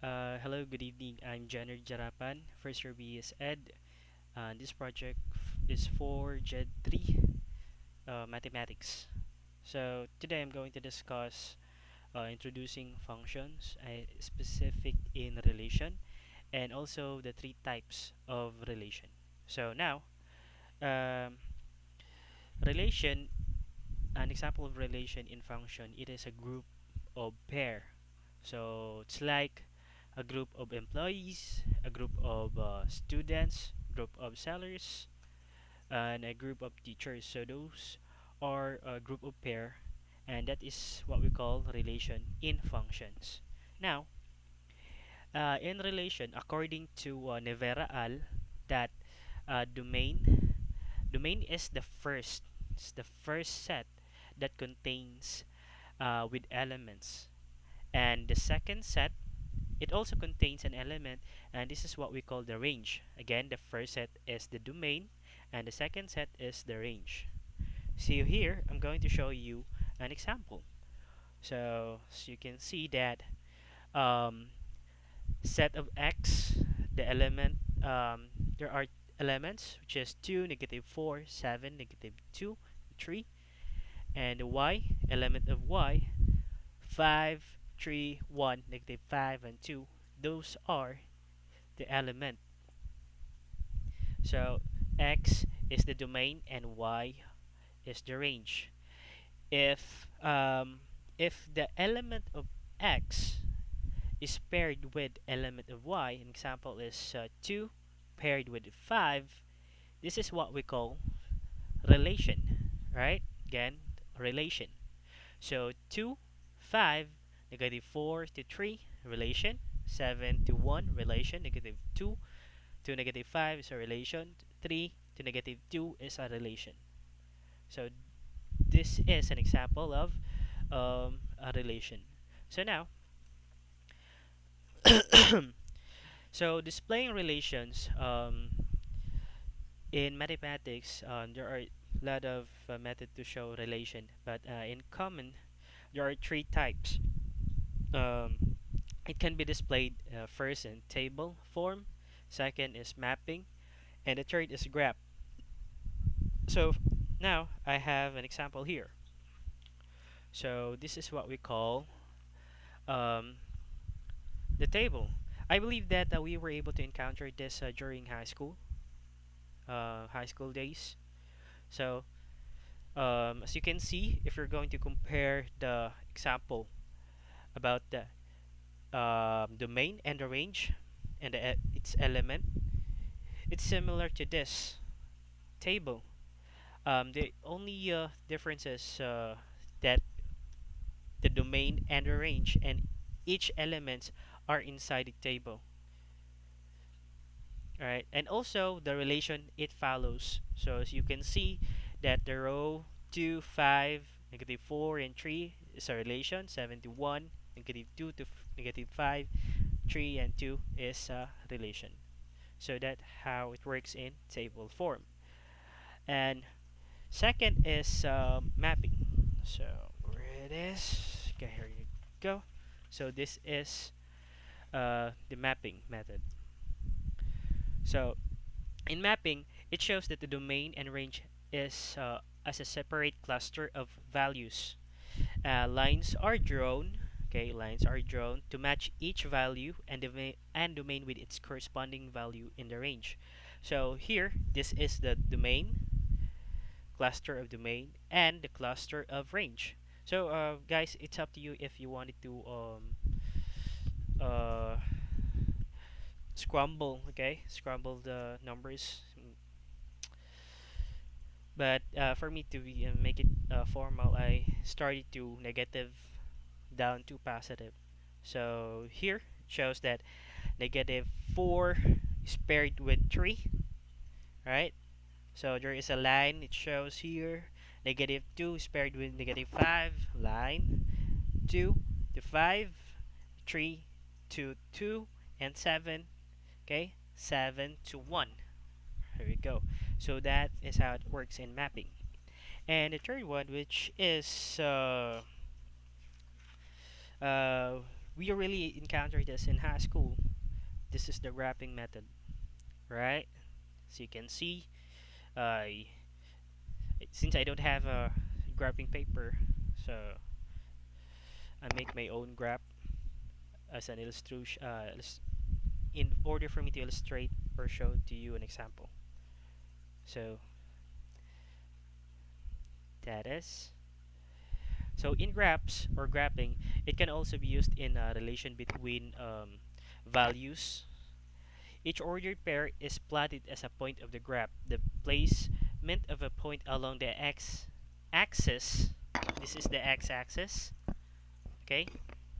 Hello, good evening. I'm Jeonard Jarapan, first year BSED. This project is for JED 3 mathematics. So today I'm going to discuss introducing functions, specific in relation, and also the three types of relation. So now, um, relation, an example of relation in function, it is a group of pair. So it's like a group of employees, a group of students, group of sellers, and a group of teachers. So those are a group of pair, and that is what we call relation in functions. Now, in relation, according to Nevera al, that domain is the first set that contains with elements, and the second set it also contains an element, and this is what we call the range. Again, the first set is the domain, and the second set is the range. So here, I'm going to show you an example. So you can see that um, set of x, the element, there are elements, which is 2, negative 4, 7, negative 2, 3, and the y, element of y, 5, 3, 1, negative 5, and 2. Those are the element. So x is the domain and y is the range. If um, if the element of x is paired with element of y, an example is 2 paired with 5, this is what we call relation, right? Again, relation. So 2, 5, negative 4 to 3, relation. 7 to 1, relation. Negative 2 to negative 5 is a relation. 3 to negative 2 is a relation. So this is an example of a relation. So now, so displaying relations in mathematics, there are a lot of methods to show relation, but in common, there are three types. Um, it can be displayed first in table form, second is mapping, and the third is graph. So now I have an example here. So this is what we call um, the table. I believe that we were able to encounter this during high school days. So as you can see, if you're going to compare the example about the domain and the range and its element, it's similar to this table. The only difference is that the domain and the range and each element are inside the table. Right, and also the relation it follows. So as you can see that the row 2, 5, negative 4, and 3 is a relation. 7 to 1, negative 2 to negative 5, 3 and 2 is a relation. So that's how it works in table form. And second is mapping. So where it is, okay, here you go. So this is the mapping method. So in mapping, it shows that the domain and range is as a separate cluster of values. Lines are drawn. Okay, lines are drawn to match each value and domain with its corresponding value in the range. So here, this is the domain, cluster of domain, and the cluster of range. So guys, it's up to you if you wanted to uh, scramble the numbers. But for me to make it formal, I started to negative down to positive. So here it shows that negative 4 is paired with 3, right? So there is a line, it shows here. Negative 2 is paired with negative 5, line. 2 to 5, 3 to 2, and 7, okay? 7 to 1. Here we go. So that is how it works in mapping. And the third one, which is uh, We really encountered this in high school. This is the graphing method, right? So you can see, uh, since I don't have a graphing paper, so I make my own graph as an illustration, in order for me to illustrate or show to you an example. So that is. So in graphs or graphing, it can also be used in a relation between values. Each ordered pair is plotted as a point of the graph. The placement of a point along the x-axis, this is the x-axis, okay,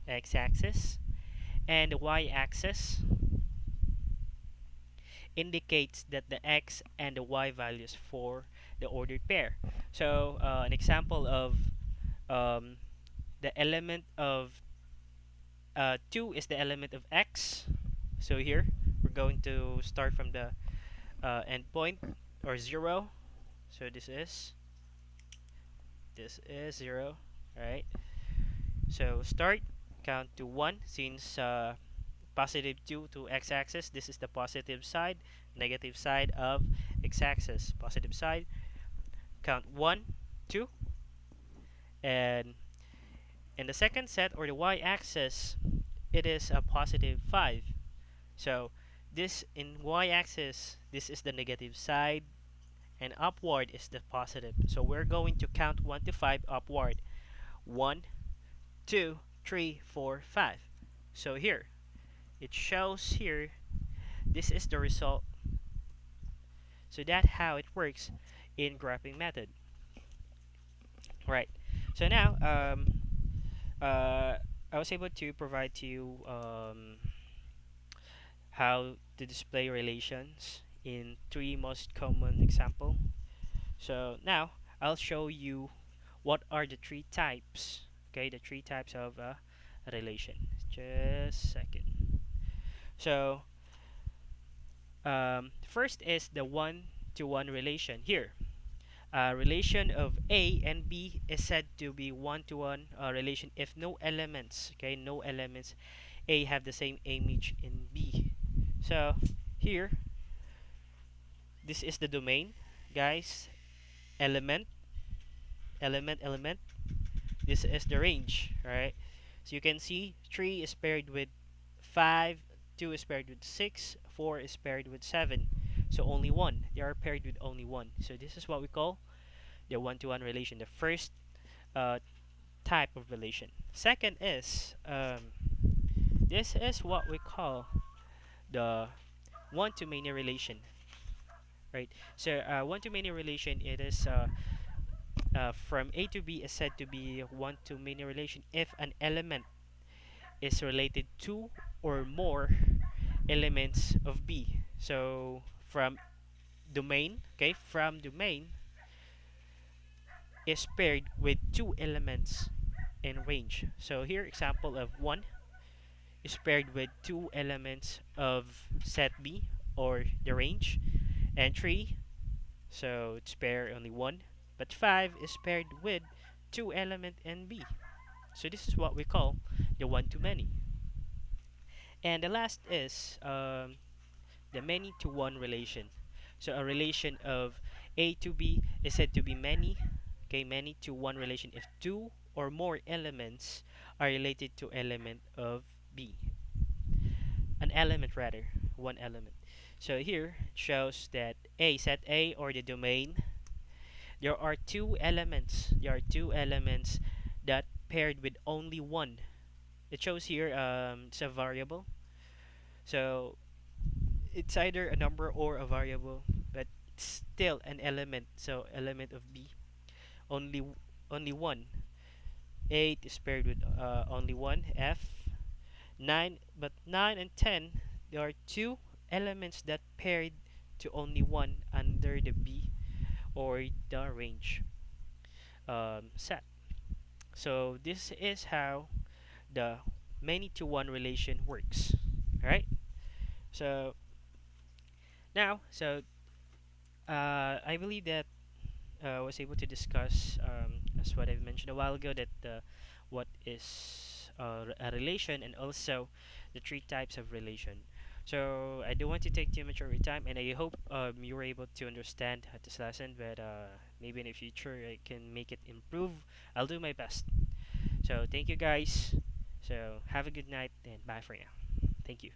x-axis, and the y-axis indicates that the x and the y values for the ordered pair. So an example of um, the element of 2 is the element of x. So here we're going to start from the endpoint or 0. So this is 0, right? So start, count to 1 since positive 2 to x-axis. This is the positive side, negative side of x-axis. Positive side, count 1, 2, and in the second set or the y-axis, it is a positive 5. So this in y-axis, this is the negative side, and upward is the positive. So we're going to count 1 to 5 upward. 1, 2, 3, 4, 5. So here, it shows here, this is the result. So that's how it works in graphing method. Right. So now, I was able to provide to you how to display relations in three most common example. So now I'll show you what are the three types. Okay, the three types of a relation. Just a second. So first is the one-to-one relation. Here, a relation of A and B is said to be one-to-one relation if no elements, okay, no elements A have the same image in B. So here, this is the domain, guys. Element, element. This is the range, right? So you can see 3 is paired with 5, 2 is paired with 6, 4 is paired with 7. So only one. They are paired with only one. So this is what we call the one-to-one relation. The first uh, type of relation. Second is this is what we call the one-to-many relation, right? So one-to-many relation, it is from A to B is said to be one-to-many relation if an element is related to or more elements of B. So from domain, okay, from domain is paired with two elements in range. So here example of 1 is paired with two elements of set B or the range, and 3, so it's paired only 1, but 5 is paired with two element in B. So this is what we call the one-to-many. And the last is the many-to-one relation. So a relation of A to B is said to be many, okay, many-to-one relation if two or more elements are related to element of B. An element rather, one element. So here it shows that A, set A or the domain, there are two elements. There are two elements that paired with only one. It shows here it's a variable. So it's either a number or a variable, but it's still an element. So element of B, only only one. 8 is paired with only one. F 9, but 9 and 10, there are two elements that paired to only one under the B or the range set. So this is how the many to one relation works. All right. So now, I believe that I was able to discuss, as what I mentioned a while ago, that what is a relation, and also the three types of relation. So I don't want to take too much of your time, and I hope you were able to understand this lesson. But maybe in the future I can make it improve. I'll do my best. So thank you guys. So have a good night and bye for now. Thank you.